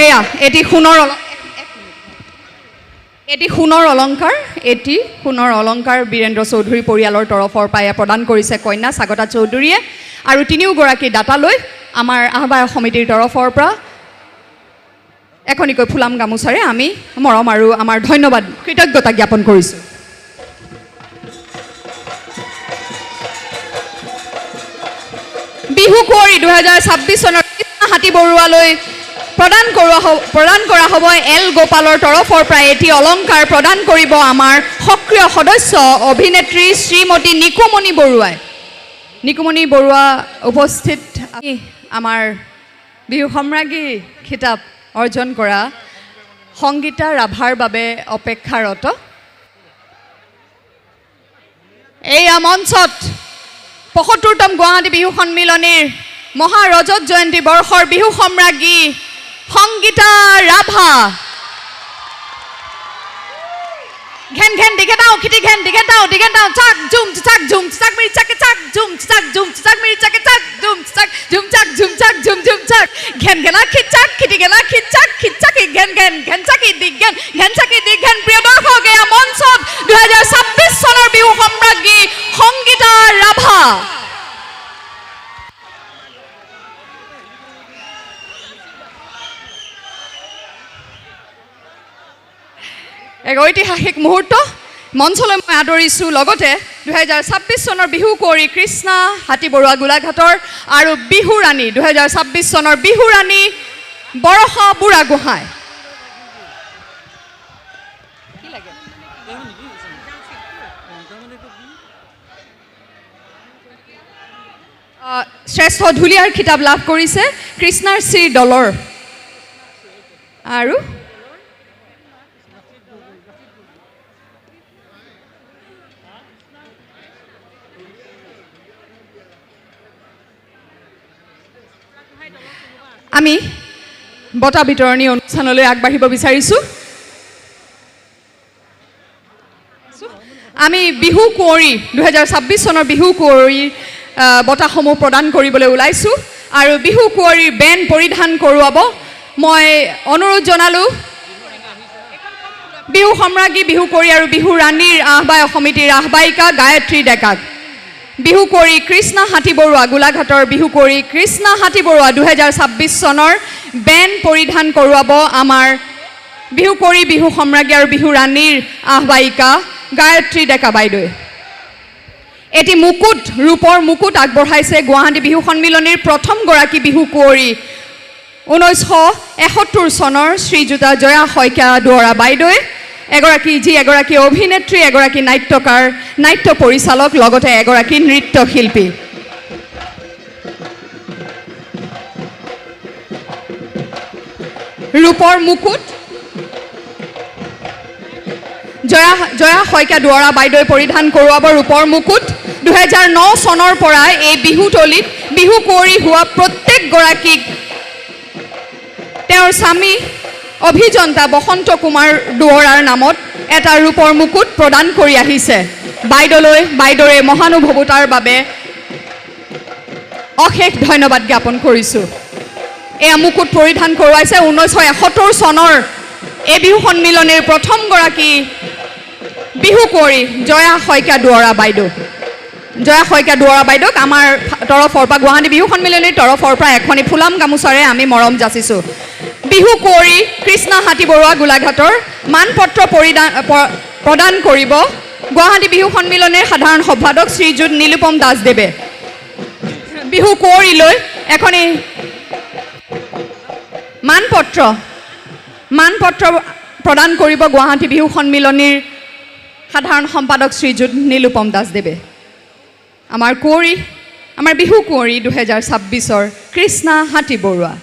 এয়া এটি সোণৰ অলংকাৰ বীৰেন্দ্ৰ চৌধুৰী পৰিয়ালৰ তৰফৰ পৰা প্ৰদান কৰিছে কন্যা স্বাগতা চৌধুৰীয়ে আৰু তিনিওগৰাকী দাতালৈ আমাৰ আহ্বায়ক সমিতিৰ তৰফৰ পৰা এখনিকৈ ফুলাম গামোচাৰে আমি মৰম আৰু আমাৰ ধন্যবাদ কৃতজ্ঞতা জ্ঞাপন কৰিছোঁ। বিহু কুঁৱৰী 2026 চনৰ হাতী বৰুৱালৈ প্ৰদান কৰা হ'ব এল গোপালৰ তৰফৰ পৰা এটি অলংকাৰ প্ৰদান কৰিব আমাৰ সক্ৰিয় সদস্য অভিনেত্ৰী শ্ৰীমতী নিকুমণি বৰুৱাই। নিকুমণি বৰুৱা উপস্থিত আমাৰ বিহু সম্ৰাজ্ঞী খিতাপ অৰ্জন কৰা সংগীতা ৰাভাৰ বাবে অপেক্ষাৰত। এইয়া মঞ্চত ৭৫তম গুৱাহাটী বিহু সন্মিলনীৰ মহাৰজত জয়ন্তী বৰ্ষৰ বিহু সম্ৰাজ্ঞী সংগীতা ৰাভা। ঘেন ঘেন দিঘে দাও খিটি ঘেন দিঘে দাও চাক ঝুম চাক ঝুম চাক মিৰি চাকে চাক ঝুম চাক মিৰি চাকে চাক ঝুম চাক ঝুম চাক ঘেন ঘেনা খিট চাক খিটি ঘেনা খিট চাকি ঘেন চাকি দিঘ ঘেন প্ৰিয় দৰ্শক এয়া মঞ্চত 2026 চনৰ বিহু সম্ৰাজ্ঞী সংগীতা ৰাভা। এক ঐতিহাসিক মুহূৰ্ত মঞ্চলৈ মই আদৰিছোঁ। লগতে 2026 চনৰ বিহু কুঁৱৰী কৃষ্ণা হাতী বৰুৱা গোলাঘাটৰ আৰু বিহু ৰাণী 2026 চনৰ বিহু ৰাণী বৰষা বুঢ়াগোহাঁই। শ্ৰেষ্ঠ ঢুলীয়াৰ খিতাপ লাভ কৰিছে কৃষ্ণাৰ শ্ৰী দলৰ আৰু আমি বঁটা বিতৰণী অনুষ্ঠানলৈ আগবাঢ়িব বিচাৰিছোঁ। আমি বিহু কুঁৱৰী 2026 চনৰ বিহু কুঁৱৰীৰ বঁটাসমূহ প্ৰদান কৰিবলৈ ওলাইছোঁ আৰু বিহু কুঁৱৰীৰ বেণ্ড পৰিধান কৰোৱাব মই অনুৰোধ জনালোঁ বিহু সম্ৰাজ্ঞী বিহু কুঁৱৰী আৰু বিহু ৰাণীৰ আহ্বায়ক সমিতিৰ আহ্বায়িকা গায়ত্ৰী ডেকাক। বিহু কুঁৱৰী কৃষ্ণা হাতী বৰুৱা গোলাঘাটৰ বিহু কুঁৱৰী কৃষ্ণা হাতী বৰুৱা 2026 চনৰ বেণ্ড পৰিধান কৰোৱাব আমাৰ বিহু কুঁৱৰী বিহু সম্ৰাজ্ঞী আৰু বিহু ৰাণীৰ আহ্বায়িকা গায়ত্ৰী ডেকা বাইদেৱে। এটি মুকুট ৰূপৰ মুকুট আগবঢ়াইছে গুৱাহাটী বিহু সন্মিলনীৰ প্ৰথমগৰাকী বিহু কুঁৱৰী 1971 চনৰ শ্ৰীযুতা জয়া শইকীয়া দুৱৰা বাইদেৱে। এগৰাকী অভিনেত্ৰী, এগৰাকী নাট্যকাৰ, নাট্য পৰিচালক, লগতে এগৰাকী নৃত্যশিল্পী। ৰূপৰ মুকুট জয়া শইকীয়া দুৱৰা বাইদেৱে পৰিধান কৰোৱাব ৰূপৰ মুকুট। 2009 চনৰ পৰা এই বিহুতলীত বিহু কুঁৱৰী হোৱা প্ৰত্যেকগৰাকীক তেওঁৰ স্বামী অভিযন্তা বসন্ত কুমাৰ দুৱৰাৰ নামত এটা ৰূপৰ মুকুট প্ৰদান কৰি আহিছে। বাইদেউৰে মহানুভৱতাৰ বাবে অশেষ ধন্যবাদ জ্ঞাপন কৰিছোঁ। এয়া মুকুট পৰিধান কৰোৱাইছে 1971 চনৰ এই বিহু সন্মিলনীৰ প্ৰথমগৰাকী বিহু কুঁৱৰী জয়া শইকীয়া দুৱৰা বাইদেউ। জয়া শইকীয়া দুৱৰা বাইদেউক আমাৰ তৰফৰ পৰা গুৱাহাটী বিহু সন্মিলনীৰ তৰফৰ পৰা এখনি ফুলাম গামোচাৰে আমি মৰম যাচিছোঁ। বিহু কুঁৱৰী কৃষ্ণা হাতী বৰুৱা গোলাঘাটৰ মানপত্ৰ প্ৰদান কৰিব গুৱাহাটী বিহু সন্মিলনীৰ সাধাৰণ সম্পাদক শ্ৰীযুত নীলোপম দাসদেৱে। বিহু কুঁৱৰীলৈ এখনি মানপত্ৰ প্ৰদান কৰিব গুৱাহাটী বিহু সন্মিলনীৰ সাধাৰণ সম্পাদক শ্ৰীযুত নীলোপম দাসদেৱে। আমাৰ বিহু কুঁৱৰী 2026 কৃষ্ণা হাতী বৰুৱা।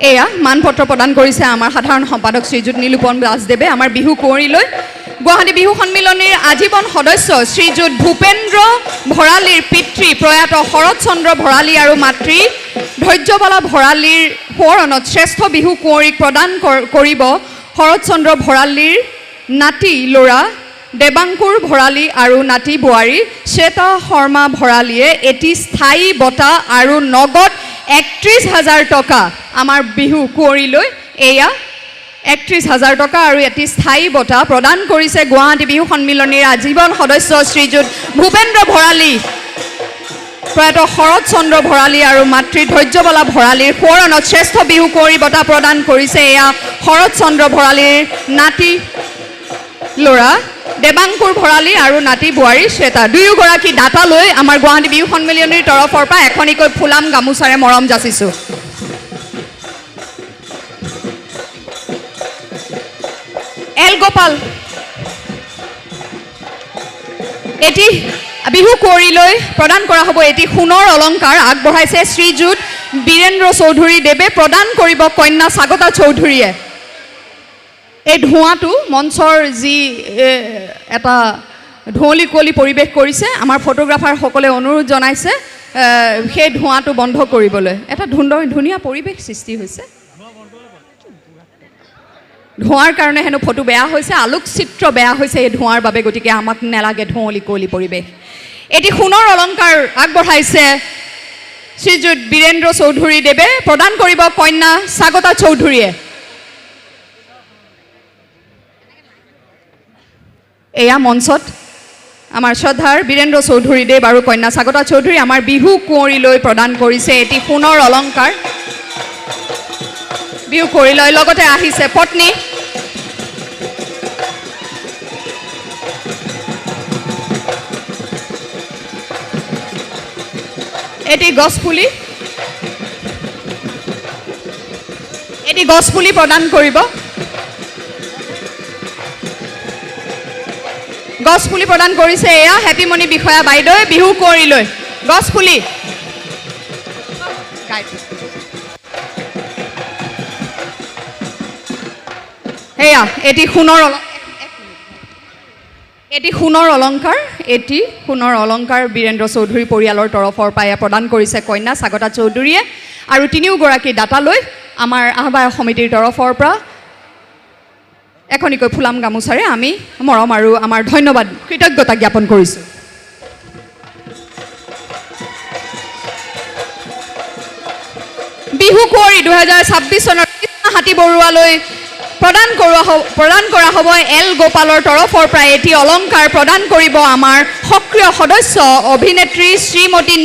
এয়া মানপত্ৰ প্ৰদান কৰিছে আমাৰ সাধাৰণ সম্পাদক শ্ৰীযুত নীলোপম দাসদেৱে। আমাৰ বিহু কুঁৱৰীলৈ গুৱাহাটী বিহু সন্মিলনীৰ আজীৱন সদস্য শ্ৰীযুত ভূপেন্দ্ৰ ভৰালীৰ পিতৃ প্ৰয়াত শৰৎ চন্দ্ৰ ভৰালী আৰু মাতৃ ধৈৰ্যবালা ভৰালীৰ সোঁৱৰণত শ্ৰেষ্ঠ বিহু কুঁৱৰীক প্ৰদান কৰিব শৰৎ চন্দ্ৰ ভৰালীৰ নাতি ল'ৰা দেৱাংকুৰ ভৰালী আৰু নাতি বোৱাৰী শ্বেতা শৰ্মা ভৰালীয়ে এটি স্থায়ী বঁটা আৰু নগদ ৩১,০০০ টকা আমাৰ বিহু কুঁৱৰীলৈ এয়া ৩১,০০০ টকা আৰু এটি স্থায়ী বঁটা প্ৰদান কৰিছে গুৱাহাটী বিহু সন্মিলনীৰ আজীৱন সদস্য শ্ৰীযুত ভূপেন্দ্ৰ ভৰালী প্ৰয়াত শৰৎ চন্দ্ৰ ভৰালী আৰু মাতৃ ধৈৰ্যবলা ভৰালীৰ সোঁৱৰণত শ্ৰেষ্ঠ বিহু কুঁৱৰী বঁটা প্ৰদান কৰিছে এয়া শৰৎ চন্দ্ৰ ভৰালীৰ নাতি ল'ৰা দেৱাংকুৰ ভৰালী আৰু নাতি বোৱাৰী শ্বেতা দুয়োগৰাকী দাতালৈ আমাৰ গুৱাহাটী বিহু সন্মিলনীৰ তৰফৰ পৰা এখনিকৈ ফুলাম গামোচাৰে মৰম যাচিছোঁ এল গোপাল এটি বিহু কুঁৱৰীলৈ প্ৰদান কৰা হ'ব এটি সোণৰ অলংকাৰ আগবঢ়াইছে শ্ৰীযুত বীৰেন্দ্ৰ চৌধুৰী দেৱে প্ৰদান কৰিব কন্যা স্বাগতা চৌধুৰীয়ে এই ধোঁৱাটো মঞ্চৰ যি এটা ঢৌলি কুঁৱলী পৰিৱেশ কৰিছে আমাৰ ফটোগ্ৰাফাৰসকলে অনুৰোধ জনাইছে সেই ধোঁৱাটো বন্ধ কৰিবলৈ এটা ধুনীয়া পৰিৱেশ সৃষ্টি হৈছে ধোঁৱাৰ কাৰণে হেনো ফটো বেয়া হৈছে আলোকচিত্ৰ বেয়া হৈছে এই ধোঁৱাৰ বাবে গতিকে আমাক নেলাগে ঢৌলি কুঁৱলী পৰিৱেশ এটি সোণৰ অলংকাৰ আগবঢ়াইছে শ্ৰীযুত বীৰেন্দ্ৰ চৌধুৰী দেৱে প্ৰদান কৰিব কন্যা স্বাগতা চৌধুৰীয়ে এয়া মঞ্চত আমাৰ শ্ৰদ্ধাৰ বীৰেন্দ্ৰ চৌধুৰী দেৱ আৰু কন্যা স্বাগতা চৌধুৰী আমাৰ বিহু কুঁৱৰীলৈ প্ৰদান কৰিছে এটি সোণৰ অলংকাৰ বিহু কুঁৱৰীলৈ লগতে আহিছে পত্নী এটি গছপুলি প্ৰদান কৰিব গছপুলি প্ৰদান কৰিছে এয়া হেপিমণি বিষয়া বাইদেৱে বিহু কুঁৱৰীলৈ গছপুলি এয়া এটি সোণৰ অলংকাৰ বীৰেন্দ্ৰ চৌধুৰী পৰিয়ালৰ তৰফৰ পৰা প্ৰদান কৰিছে কন্যা স্বাগতা চৌধুৰীয়ে আৰু তিনিওগৰাকী দাতালৈ আমাৰ আহ্বায়ক সমিতিৰ তৰফৰ পৰা এখনিকৈ ফুলাম গামোচাৰে আমি মৰম আৰু আমাৰ ধন্যবাদ কৃতজ্ঞতা জ্ঞাপন কৰিছোঁ বিহু কুঁৱৰী ২০২৬ চনৰ হাতী বৰুৱালৈ প্ৰদান কৰা হ'ব এল গোপালৰ তৰফৰ পৰা এটি অলংকাৰ প্ৰদান কৰিব আমাৰ সক্ৰিয় সদস্য অভিনেত্ৰী শ্ৰীমতী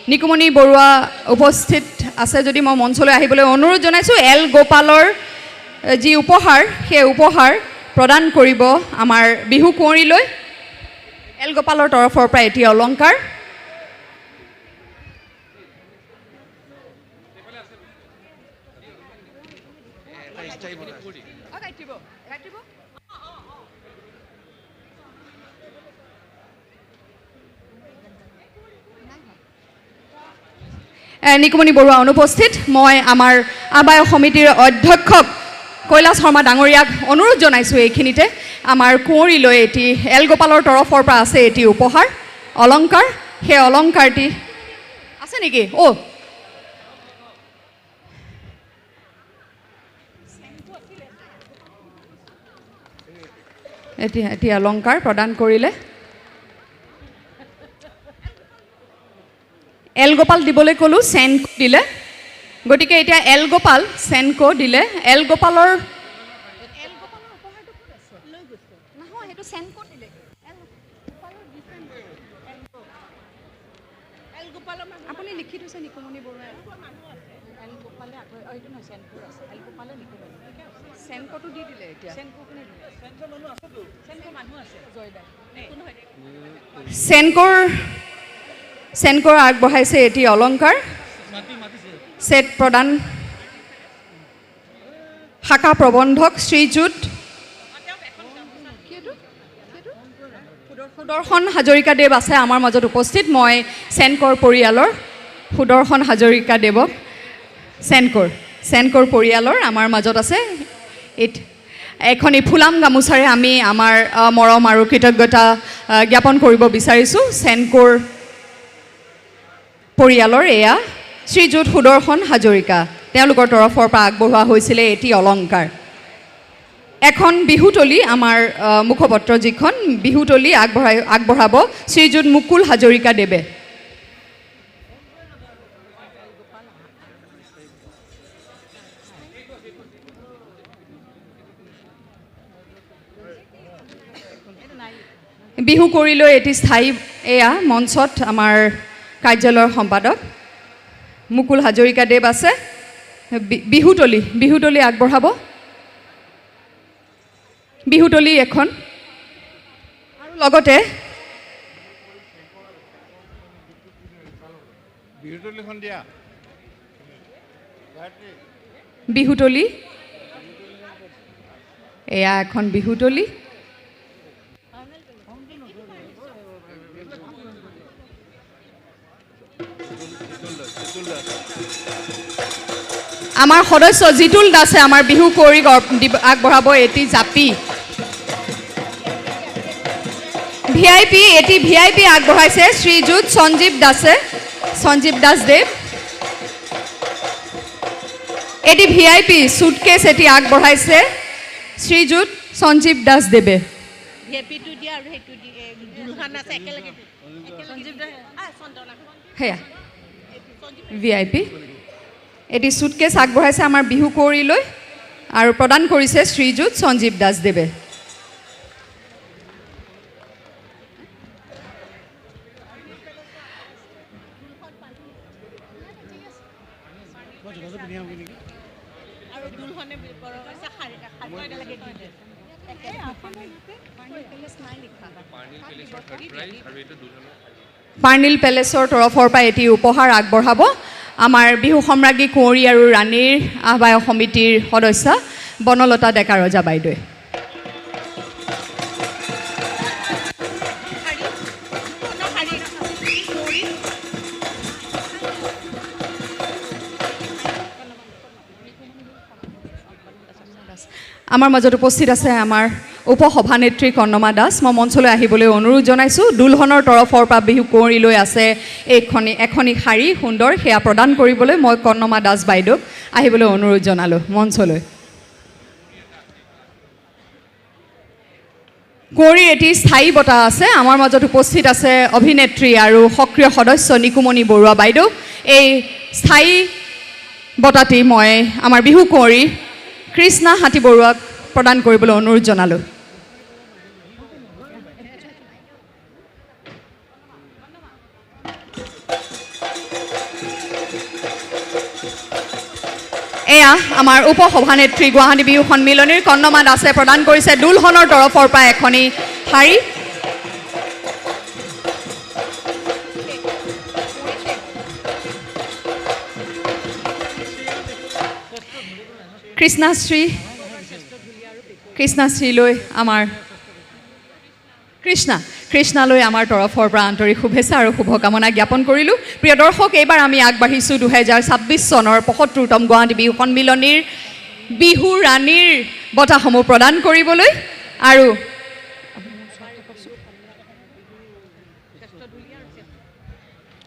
নিকুমণি বৰুৱা উপস্থিত আছে যদি মই মঞ্চলৈ আহিবলৈ অনুৰোধ জনাইছোঁ এল গোপালৰ যি উপহাৰ সেই উপহাৰ প্ৰদান কৰিব আমাৰ বিহু কুঁৱৰীলৈ এল গোপালৰ তৰফৰ পৰা এটি অলংকাৰ নিকুমণি বৰুৱা অনুপস্থিত মই আমাৰ আহ্বায়ক সমিতিৰ অধ্যক্ষক কৈলাশ শৰ্মা ডাঙৰীয়াক অনুৰোধ জনাইছোঁ এইখিনিতে আমাৰ কুঁৱৰীলৈ এটি এল গোপালৰ তৰফৰ পৰা আছে এটি উপহাৰ অলংকাৰ সেই অলংকাৰটি আছে নেকি এটি অলংকাৰ প্ৰদান কৰিলে এল গোপাল দিবলৈ ক'লোঁ চেনকো দিলে গতিকে এতিয়া এল গোপাল চেনকো দিলে এল গোপালৰ আপুনি লিখি থৈছে নিকুমণি বৰুৱাই এল গোপালে এইটো নহয় চেনকোৰ আছে এল গোপালে চেনকোটো দি দিলে এতিয়া চেনকোৰ আগবঢ়াইছে এটি অলংকাৰ সেট প্ৰদান শাখা প্ৰবন্ধক শ্ৰীযুত সুদৰ্শন হাজৰিকা দেৱ আছে আমাৰ মাজত উপস্থিত মই চেনকোৰ পৰিয়ালৰ সুদৰ্শন হাজৰিকা দেৱক চেনকোৰ পৰিয়ালৰ আমাৰ মাজত আছে এখনি ফুলাম গামোচাৰে আমি আমাৰ মৰম আৰু কৃতজ্ঞতা জ্ঞাপন কৰিব বিচাৰিছোঁ চেনকোৰ পৰিয়ালৰ এয়া শ্ৰীযুত সুদৰ্শন হাজৰিকা তেওঁলোকৰ তৰফৰ পৰা আগবঢ়োৱা হৈছিলে এটি অলংকাৰ। এখন বিহুতলী আমাৰ মুখপত্ৰ যিখন বিহুতলী আগবঢ়াব শ্ৰীযুত মুকুল হাজৰিকা দেৱে। বিহু কৰি লৈ এটি স্থায়ী এয়া মঞ্চত আমাৰ কাৰ্যালয়ৰ সম্পাদক মুকুল হাজৰিকা দেৱ আছে। বিহুতলী আগবঢ়াব। বিহুতলী এখন আৰু লগতে বিহুতলী এয়া এখন বিহুতলী। আমাৰ সদস্য জিতুল দাসে আমাৰ বিহু কুঁৱৰীক আগবঢ়াব এটি জাপি। ভিআইপি আগবঢ়াইছে শ্ৰীযুত সঞ্জীৱ দাস দেৱ। এটি ভিআইপি চুটকেছ এটি আগবঢ়াইছে শ্ৰীযুত সঞ্জীৱ দাস দেৱে। সেয়া ভিআইপি এটি চুটকেছ আগবঢ়াইছে আমাৰ বিহু কুঁৱৰীলৈ আৰু প্ৰদান কৰিছে শ্ৰীযুত সঞ্জীৱ দাস দেৱে। পাৰ্নিল পেলেচৰ তৰফৰ পৰা এটি উপহাৰ আগবঢ়াব আমাৰ বিহু সম্ৰাজ্ঞী কুঁৱৰী আৰু ৰাণীৰ আহ্বায়ক সমিতিৰ সদস্য বনলতা ডেকা ৰজা বাইদেৱে। আমাৰ মাজত উপস্থিত আছে আমাৰ উপসভানেত্ৰী কৰ্ণমা দাস। মই মঞ্চলৈ আহিবলৈ অনুৰোধ জনাইছোঁ। দুলহনৰ তৰফৰ পৰা বিহু কুঁৱৰীলৈ আছে এখনি শাৰী সুন্দৰ, সেয়া প্ৰদান কৰিবলৈ মই কৰ্ণমা দাস বাইদেউক আহিবলৈ অনুৰোধ জনালোঁ মঞ্চলৈ। কুঁৱৰীৰ এটি স্থায়ী বঁটা আছে। আমাৰ মাজত উপস্থিত আছে অভিনেত্ৰী আৰু সক্ৰিয় সদস্য নিকুমণি বৰুৱা বাইদেউ। এই স্থায়ী বঁটাটি মই আমাৰ বিহু কুঁৱৰী কৃষ্ণা হাতী বৰুৱাক প্ৰদান কৰিবলৈ অনুৰোধ জনালোঁ। এয়া আমাৰ উপসভানেত্ৰী গুৱাহাটী বিহু সন্মিলনীৰ কৰ্ণমা দাসে প্ৰদান কৰিছে দুলহনৰ তৰফৰ পৰা এখনি শাৰী। কৃষ্ণাশ্ৰীলৈ আমাৰ কৃষ্ণালৈ আমাৰ তৰফৰ পৰা আন্তৰিক শুভেচ্ছা আৰু শুভকামনা জ্ঞাপন কৰিলোঁ। প্ৰিয় দৰ্শক, এইবাৰ আমি আগবাঢ়িছোঁ 2026 চনৰ 75তম গুৱাহাটী বিহু সন্মিলনীৰ বিহু ৰাণীৰ বঁটাসমূহ প্ৰদান কৰিবলৈ। আৰু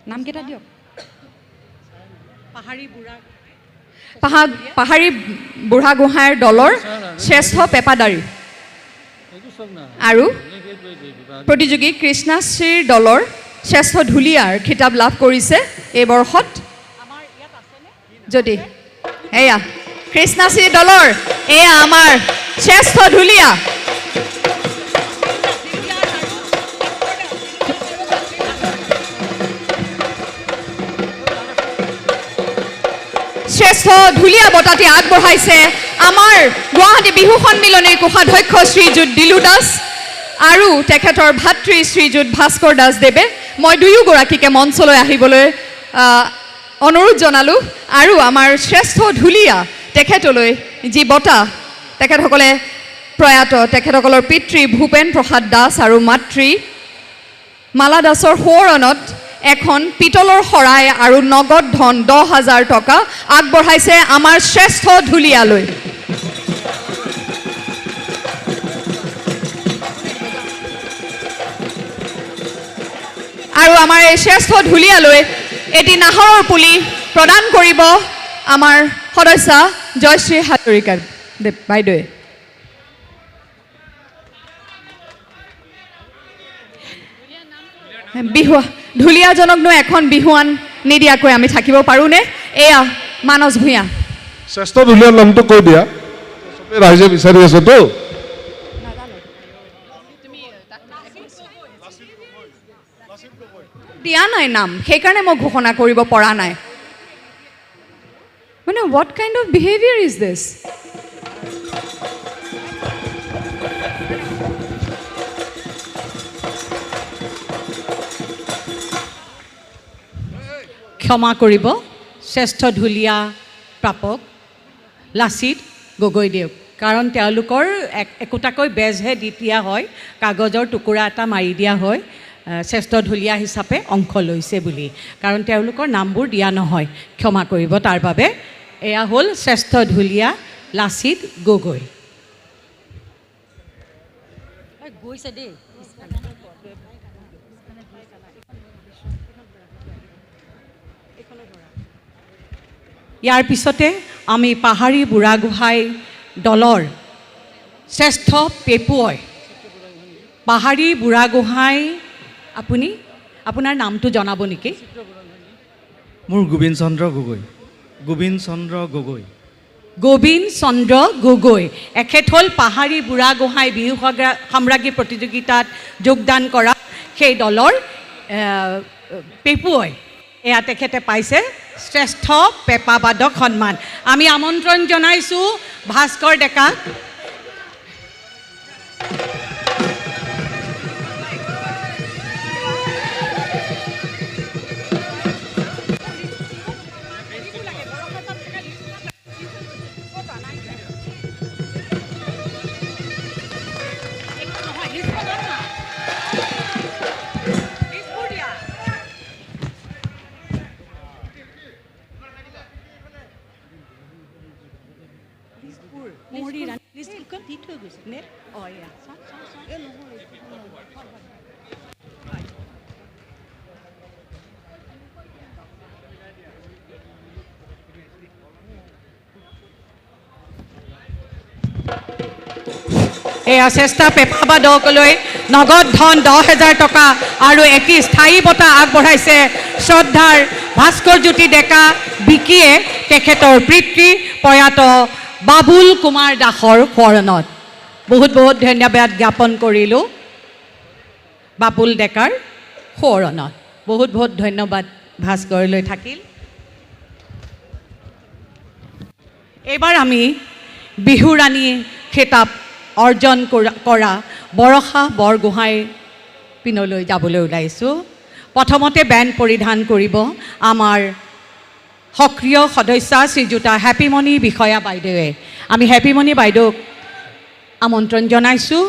নামকেইটা দিয়ক। পাহাৰী বুঢ়াগোহাঁইৰ দলৰ শ্ৰেষ্ঠ পেপাদাৰী আৰু প্ৰতিযোগী কৃষ্ণাশ্ৰীৰ দলৰ শ্ৰেষ্ঠ ঢুলীয়াৰ খিতাপ লাভ কৰিছে এই বৰ্ষত। যদি এয়া কৃষ্ণাশ্ৰী দলৰ এয়া আমাৰ শ্ৰেষ্ঠ ঢুলীয়া শ্ৰেষ্ঠ ঢুলীয়া বঁটাটি আগবঢ়াইছে আমাৰ গুৱাহাটী বিহু সন্মিলনীৰ কোষাধ্যক্ষ শ্ৰীযুত দিলু দাস আৰু তেখেতৰ ভাতৃ শ্ৰীযুত ভাস্কৰ দাস দেৱে। মই দুয়োগৰাকীকে মঞ্চলৈ আহিবলৈ অনুৰোধ জনালোঁ। আৰু আমাৰ শ্ৰেষ্ঠ ঢুলীয়া তেখেতলৈ যি বঁটা, তেখেতসকলে প্ৰয়াত তেখেতসকলৰ পিতৃ ভূপেন প্ৰসাদ দাস আৰু মাতৃ মালা দাসৰ সোঁৱৰণত এখন পিতলৰ শৰাই আৰু নগদ ধন 10,000 টকা আগবঢ়াইছে আমাৰ শ্ৰেষ্ঠ ঢুলীয়ালৈ। আৰু আমাৰ এই শ্ৰেষ্ঠ ঢুলীয়ালৈ এটি নাহৰৰ পুলি প্ৰদান কৰিব আমাৰ সদস্য জয়শ্ৰী হাজৰিকা বাইদেৱে বিহু ঢুলীয়াজনকনো এখন বিহুৱান নিদিয়াকৈ আমি থাকিব পাৰোঁনে এয়া মানস ভূঞা শ্ৰেষ্ঠ ঢুলীয়াৰ নামটো কৈ দিয়া চবে ৰাইজে বিচাৰি আছেতো দিয়া নাই নাম সেইকাৰণে মই ঘোষণা কৰিব পৰা নাই মানে what kind of behavior is this ক্ষমা কৰিব শ্ৰেষ্ঠ ঢুলীয়া প্ৰাপক লাচিত গগৈদেৱ কাৰণ তেওঁলোকৰ একোটাকৈ বেজহে দি দিয়া হয় কাগজৰ টুকুৰা এটা মাৰি দিয়া হয় শ্ৰেষ্ঠ ঢুলীয়া হিচাপে অংশ লৈছে বুলি কাৰণ তেওঁলোকৰ নামবোৰ দিয়া নহয় ক্ষমা কৰিব তাৰ বাবে এয়া হ'ল শ্ৰেষ্ঠ ঢুলীয়া লাচিত গগৈ গৈছে দেই ইয়াৰ পিছতে আমি পাহাৰী বুঢ়াগোহাঁই দলৰ শ্ৰেষ্ঠ পেপুৱই পাহাৰী বুঢ়াগোহাঁই আপুনি আপোনাৰ নামটো জনাব নেকি মোৰ গোবিন্দ চন্দ্ৰ গগৈ গোবিন্দ চন্দ্ৰ গগৈ এখেত হ'ল পাহাৰী বুঢ়াগোহাঁই বিহু সাম্ৰাজ্ঞী প্ৰতিযোগিতাত যোগদান কৰা সেই দলৰ পেপুৱই এয়া তেখেতে পাইছে শ্ৰেষ্ঠ পেঁপাবাদক সন্মান আমি আমন্ত্ৰণ জনাইছোঁ ভাস্কৰ ডেকাক এয়া শ্ৰেষ্ঠ পেঁপাবাদকলৈ নগদ ধন 10,000 টকা আৰু এটি স্থায়ী বঁটা আগবঢ়াইছে শ্ৰদ্ধাৰ ভাস্কৰজ্যোতি ডেকা বিকিয়ে তেখেতৰ পিতৃ প্ৰয়াত বাবুল কুমাৰ দাসৰ শৰণত বহুত বহুত ধন্যবাদ জ্ঞাপন কৰিলোঁ বাবুল ডেকাৰ শৰণত বহুত বহুত ধন্যবাদ ভাস্কৰলৈ থাকিল এইবাৰ আমি বিহুৰাণী খেতাব অৰ্জন কৰা বৰষা বৰগোহাঁই পিনলৈ যাবলৈ ওলাইছোঁ প্ৰথমতে বেণ্ড পৰিধান কৰিব আমাৰ সক্ৰিয় সদস্য শ্ৰীযুতা হেপিমণি বিষয়া বাইদেৱে আমি হেপিমণি বাইদেউক আমন্ত্ৰণ জনাইছোঁ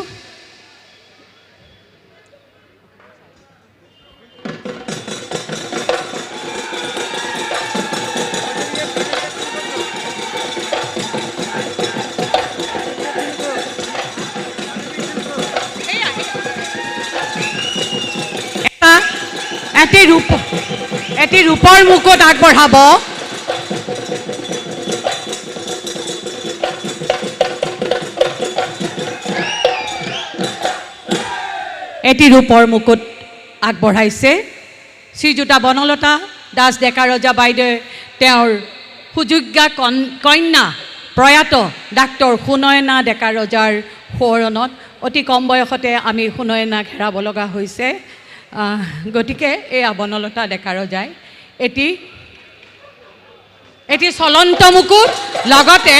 এটি ৰূপৰ মুকুট আগবঢ়াব এটি ৰূপৰ মুকুট আগবঢ়াইছে শ্ৰীযুতা বনলতা দাস ডেকা ৰজা বাইদেউ তেওঁৰ সুযোগ্যা কন্যা প্ৰয়াত ডাক্তৰ সুনয়না ডেকা ৰজাৰ শৰণত অতি কম বয়সতে আমি সুনয়না ঘেৰাব লগা হৈছে গতিকে এই বনলতা ডেকা ৰজাই এটি চলন্ত মুকুট লগতে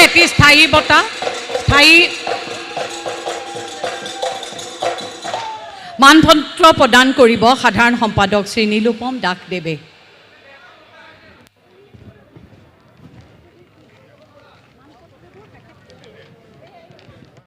এটি স্থায়ী বঁটা মানপত্ৰ প্ৰদান কৰিব সাধাৰণ সম্পাদক শ্ৰী নীলোপম দাসদেৱে